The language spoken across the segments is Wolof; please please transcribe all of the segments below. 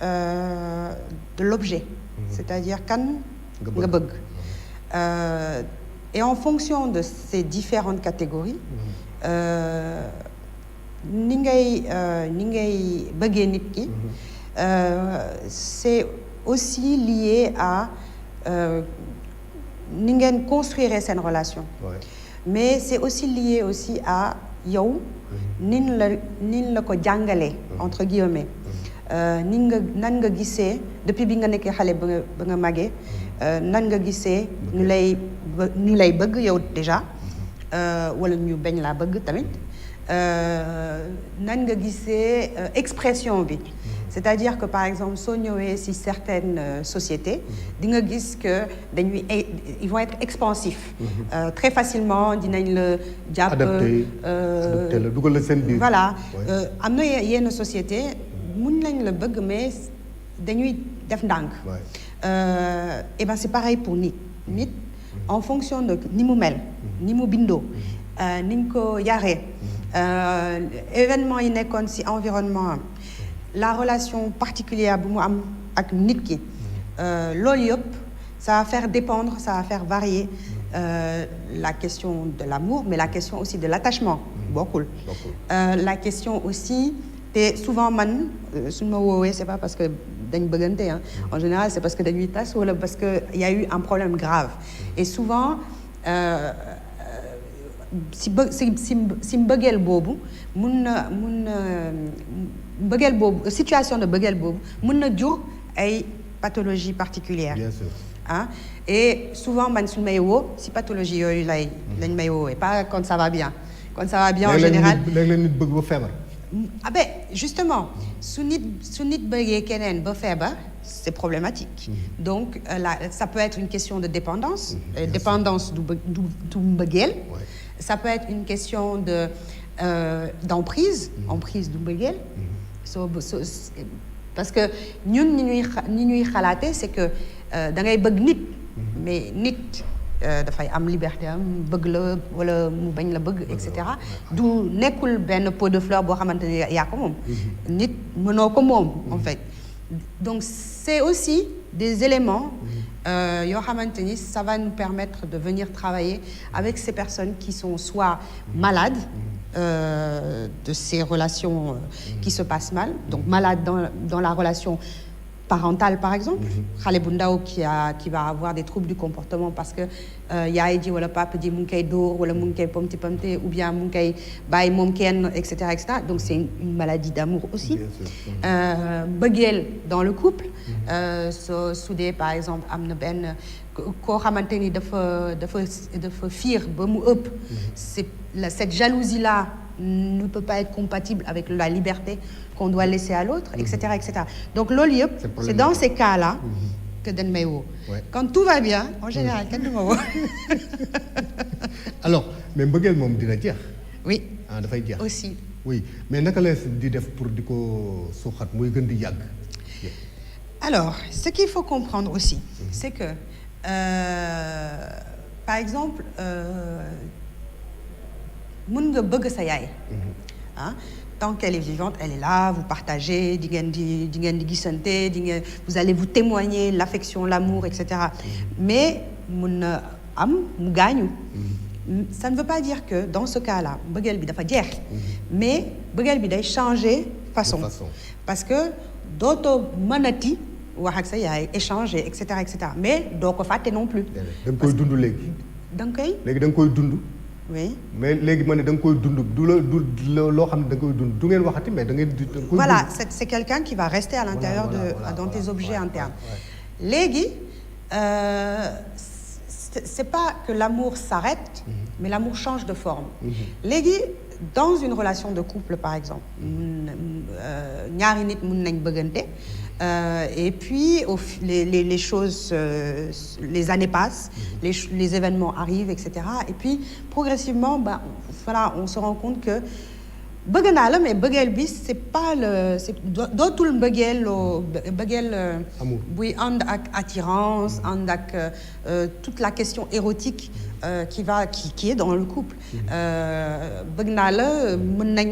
de l'objet, c'est-à-dire kan nga bëgg. Et en fonction de ces différentes catégories, ni ngay bëggee nit ki, c'est aussi lié à ni ngeen construire seen relation. Mais c'est aussi lié aussi à yow nin la ko jàngalee entre guillemets. nan nga gisee depuis bi nga nekkee xale ba nga màggee, nan nga gisee ñu lay bëgg yow déjà, wala ñu bañ laa bëgg tamit, nan nga gisee expression bi. C'est-à-dire que par exemple soo ñëwee si certaines sociétés di nga gis que ils vont être expansifs. Très facilement dinañ la jàpp adapté la dugal la seen biir. Voilà, am na yenn société mun nañ la bëgg mais dañuy def ndànk. Et ben c'est pareil pour nit en fonction de ni mu mel, ni mu bindoo, ni ñu ko yaree, événement yi nekkoon ci environnement am, la relation particulière bu mu am ak nit ki, loolu yëpp ça va faire dépendre, ça va faire varier la question de l'amour, mais la question aussi de l'attachement bokkul. La question aussi, te souvent man suñ ma woowee c'est pas parce que dañ bëggante, en général c'est parce que dañuy tas wala parce que il y a eu un problème grave. Et souvent si mbëggeel boobu mun na mbëggeel boobu, situation de mbëggeel boobu mun na jur ay pathologies particulières. Bien sûr. Et souvent man suñ may woo si pathologie yooyu lañ may woowee, pas quand ça va bien. Quand ça va bien en général léeg-léeg nit bëgg ba feebar. Ah ben justement su nit bëggee keneen ba feebar, c'est problématique. Donc ça peut être une question de dépendance, dépendance du mbëggeel. Ça peut être une question de d'emprise, emprise du mbëggeel. Parce que ñun ni ñuy xalaate c'est que da ngay bëgg nit, mais nit dafay am liberté am bëgg la wala mu bañ la bëgg, et cetera. Du nekkul benn pot de fleur boo xamante ne yaa ko moom. Nit mënoo ko moom en fait. Donc c'est aussi des éléments yoo xamante ni ça va nous permettre de venir travailler avec ces personnes qui sont soit malades de ces relations qui se passent mal, donc malades dans la relation parentale par exemple, xale bu ndaw qui va avoir des troubles du comportement parce que yaay ji wala papa ji mu ngi koy dóor wala mu ngi koy pamti ou bien mu ngi koy bàyyi moom kenn, et cetera. Donc c'est une maladie d'amour aussi. Bëggeel dans le couple, su dee par exemple am na benn koo xamante ni dafa fiir ba mu ëpp, cette jalousie là ne peut pas être compatible avec la liberté qu'on doit laisser à l'autre, et cetera, et cetera. Donc loolu yëpp c'est dans ces cas-là que dañ may woo. Quand tout va bien en général kenn du ma woo. Alors mais mbëggeel moom dina jeex. Oui. Dafay jeex aussi. Oui, mais naka la di def pour di ko suuxat muy gën di yàgg. Alors ce qu'il faut comprendre aussi, c'est que par exemple mën nga bëgg sa yaay. Tant qu'elle est vivante, elle est là, vous partagez, di ngeen di gisante, vous allez vous témoigner l'affection, l'amour, et cetera. Mais mën na am mu gaañu. Ça ne veut pas dire que dans ce cas-là bëggeel bi dafa jeex, mais bëggeel bi day changer façon. Parce que dootoo mënati wax ak sa yaay échanger, et cetera, et cetera. Mais doo ko fàtte non plus. da nga koy dund léegi. da nga koy. léegi da nga koy dund. Oui. Mais léegi ma ne da nga koy dund du loo xam ne da nga koy dund du ngeen waxati mais da ngeen di. Voilà, c'est quelqu'un qui va rester à l'intérieur dans tes objets internes. Léegi c'est pas que l'amour s'arrête, mais l'amour change de forme. Léegi dans une relation de couple par exemple, ñaari nit mun nañ bëggante. Et puis les choses, les années passent, les événements arrivent, et cetera. Et puis progressivement, voilà, on se rend compte que bëgg naa la mais bëggeel bi c'est pas dootul bëggeel buy ànd ak attirance, ànd ak toute la question érotique qui est dans le couple. bëgg naa la mën nañ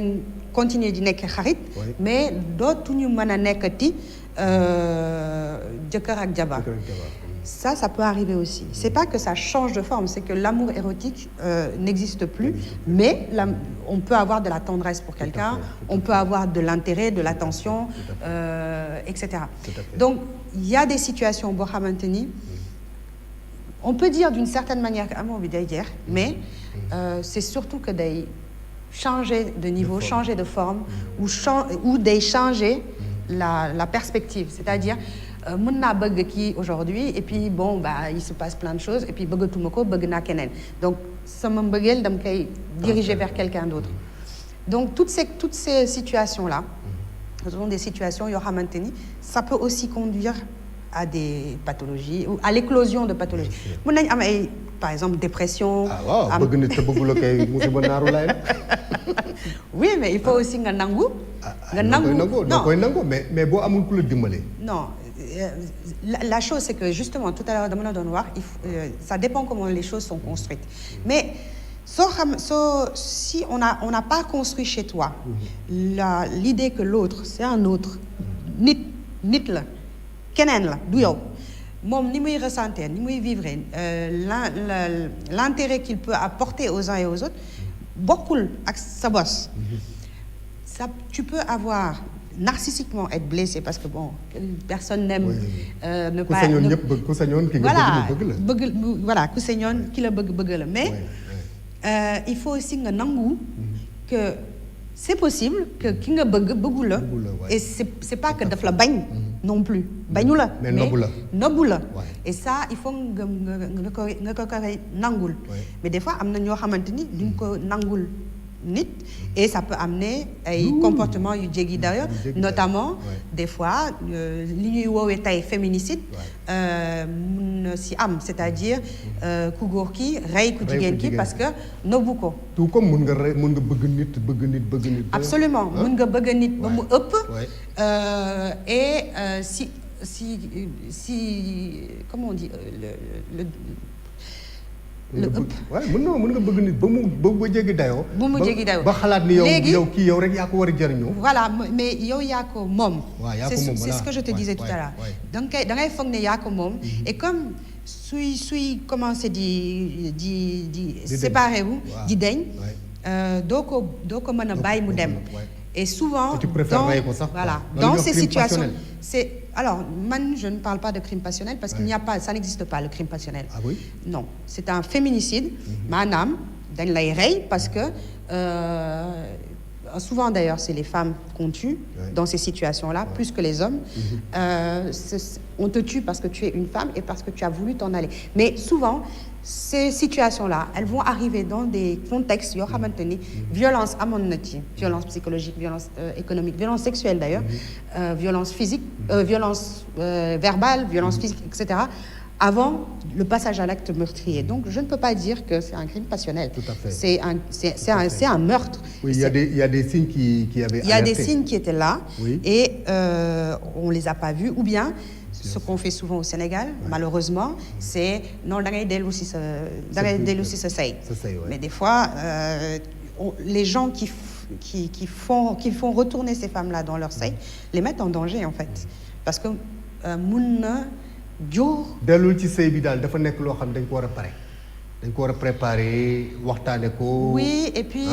continuer di nekk xarit, mais dootuñu mën a nekkati jëkkër ak jabar. Ça peut arriver aussi. C'est pas que ça change de forme, c'est que l'amour érotique n'existe plus, mais on peut avoir de la tendresse pour quelqu'un, on peut avoir de l'intérêt, de l'attention, etc. Donc, il y a des situations boo xamante ni on peut dire d'une certaine manière que amour bi day jeex, mais c'est surtout que day changer de niveau, changer de forme, ou day changer la perspective. C'est-à-dire mën naa bëgg kii aujourd'hui et puis bon bah il se passe plein de choses et puis bëggatuma ko bëgg naa keneen donc sama mbëggeel dama koy diriger vers quelqu'un d'autre. Donc toutes ces situations là ce sont des situations yoo xamante ni ça peut aussi conduire à des pathologies ou à l'éclosion de pathologies. Mën nañ am ay par exemple dépression. ah waaw bëgg nit te bëggula kay musiba naaru laay la. Oui mais il faut aussi nga nangu. nga nangu non koy nangu mais boo amul ku la dimbale. Non. La chose c'est que justement tout à l'heure dama la doon wax ça dépend comment les choses sont construites mais si on n'a pas construit chez toi l'idée que l'autre c'est un autre nit la keneen la du yow moom ni muy ressentir ni muy vivre l'intérêt qu'il peut apporter aux uns et aux autres bokkul ak sa bos ça tu peux avoir narcissiquement être blessé parce que bon personne n'aime ne pas ku sañoon ki nga bëgg la voilà ku sañoon ki la bëgg la mais il faut aussi nga nangu que c'est possible que ki nga bëggu la et c'est pas que daf la bañ non plus bañu la mais nobbu la et ça il faut nga ko koy nangul mais des fois am na ñoo xamante ni duñ ko nangul nit et ça peut amener ay comportements yu jéggi d'ailleurs notamment des fois li ñuy woowee tey féminicide mun na si am c'est-à-dire ku góor ki rey ku jigéen ki parce que nobbu ko tout comme mun nga bëgg nit absolument mun nga bëgg nit ba mu ëpp et si comment on dit le ëpp mën nga bëgg nit ba jéggi dayoo. ba xalaat ni yow kii yow rek yaa ko war a jëriñoo. voilà mais yow yaa ko moom. yaa ko moom c'est ce que je te disais tout à l'heure. da ngay foog ne yaa ko moom. et comme suy commencer di séparer wu. di deñ doo ko mën a bàyyi mu dem. et souvent dans ces situations alors je ne parle pas de crime passionnel parce qu'il n'y a pas ça n'existe pas le crime passionnel. Ah oui? Non, c'est un féminicide. Maanaam dañ lay rey parce que souvent d'ailleurs c'est les femmes qu'on tue dans ces situations-là plus que les hommes. On te tue parce que tu es une femme et parce que tu as voulu t'en aller. Mais souvent ces situations-là, elles vont arriver dans des contextes yoo xamante ni violence amoon na ci violence psychologique, violence économique, violence sexuelle d'ailleurs, violence physique, violence verbale, violence physique, etc. avant le passage à l'acte meurtrier. Donc je ne peux pas dire que c'est un crime passionnel. Tout à fait. C'est un meurtre. Oui, il y a des signes qui avaient il y a des signes qui étaient là et on les a pas vus ou bien ce qu'on fait souvent au Sénégal, malheureusement, c'est non da ngay dellu si sa sëy. Mais des fois les gens qui font retourner ces femmes-là dans leur sëy les mettent en danger en fait parce que mun na jur. dellul ci sëy bi daal dafa nekk loo xam dañ ko war a pare dañ ko war a préparer waxtaane ko. Oui et puis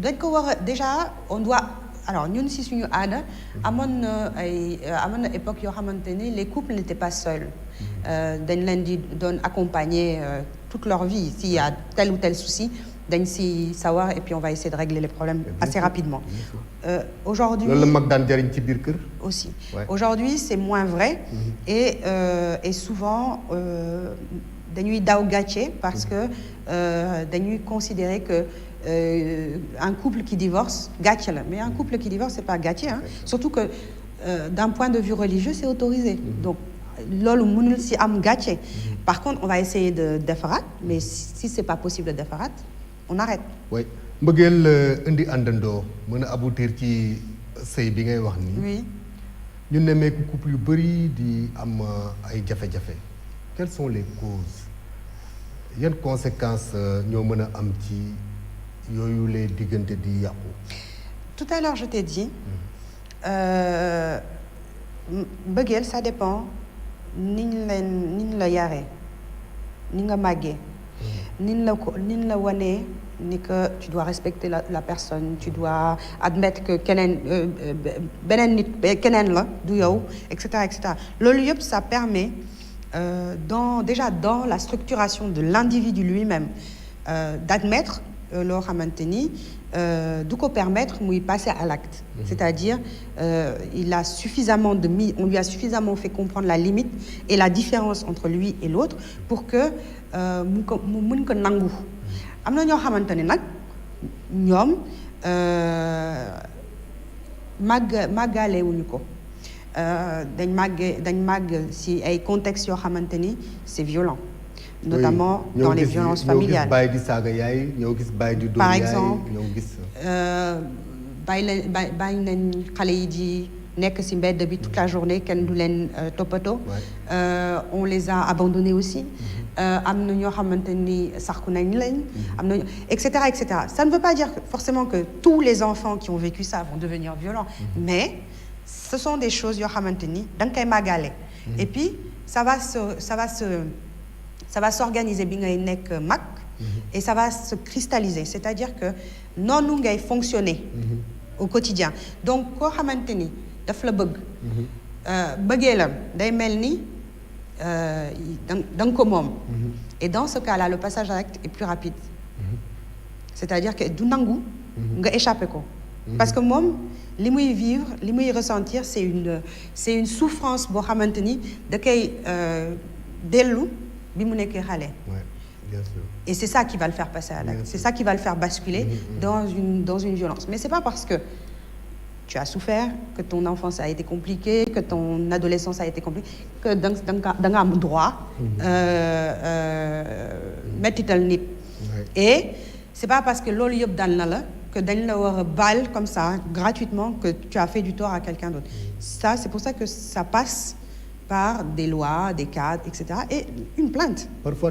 dañ ko war a déjà on doit. Alors ñun si suñu aada amoon na époque yoo xamante ni les couples n'étaient pas seuls dañ leen di doon accompagner toute leur vie s'il y a tel ou tel souci dañ si savoir et puis on va essayer de régler les problèmes assez rapidement. Aujourd'hui loolu la mag daan jariñ ci biir kër. Aussi aujourd'hui c'est moins vrai et souvent dañuy daw gàcce parce que dañuy considérer que un couple qui divorce gàcce la mais un couple qui divorce c'est pas gàcce surtout que d'un point de vue religieux c'est autorisé donc loolu mënul si am gàcce par contre on va essayer de defaraat mais si c'est pas possible de defaraat on arrête. oui mbëggeel indi àndandoo mën a aboutir ci sëy bi ngay wax nii. oui ñu nemmeeku couple yu bëri di am ay jafe-jafe quelles sont les causes yan conséquences ñoo mën a am ci yooyu les diggante di yàqu. Tout à l'heure je t'ai dit mbëggeel ça dépend niñ la yaree ni nga màggee niñ la wanee ni que tu dois respecter la personne tu dois admettre que beneen nit keneen la du yow et cetera loolu yëpp ça permet déjà dans la structuration de l'individu lui-même d'admettre loo xamante ni du ko permettre muy passer à l'acte c'est-à-dire on lui a suffisamment fait comprendre la limite et la différence entre lui et l'autre pour que mu mën ko nangu am na ñoo xamante ne nag ñoom màggaale wuñu ko dañ màgg ci ay contextes yoo xamante ni c'est violent notamment dans les violences familiales. ñoo gis baay di saaga yaay ñoo gis baay di dóor yaay par exemple ñoo gis bàyyi nañ xale yi di nekk ci mbedd bi toute la journée kenn du leen toppatoo on les a abandonnés aussi am na ñoo xamante ni saxku nañ leen am na et cetera ça ne veut pas dire forcément que tous les enfants qui ont vécu ça vont devenir violents mais ce sont des choses yoo xamante ni da nga koy màggale et puis ça va s'organiser bi ngay nekk mag et ça va se cristalliser c'est-à-dire que noonu ngay fonctionner au quotidien donc koo xamante ni daf la bëgg bëggeelam day mel ni da nga ko moom et dans ce cas-là le passage à l'acte est plus rapide c'est-à-dire que du nangu nga échappé ko parce que moom li muy vivre li muy ressentir c'est une souffrance boo xamante ni da koy dellu bi mu nekkee xale bien sûr. Et c'est ça qui va le faire passer à l'acte. C'est ça qui va le faire basculer dans une violence. Mais c'est pas parce que tu as souffert, que ton enfance a été compliquée, que ton adolescence a été compliquée, que da nga am droit mettital nit. Et c'est pas parce que loolu yëpp dal na la que dañ la war a baal comme ça gratuitement que tu as fait du tort à quelqu'un d'autre. Ça, c'est pour ça que ça passe par des lois, des cadres, etc. et une plainte. Parfois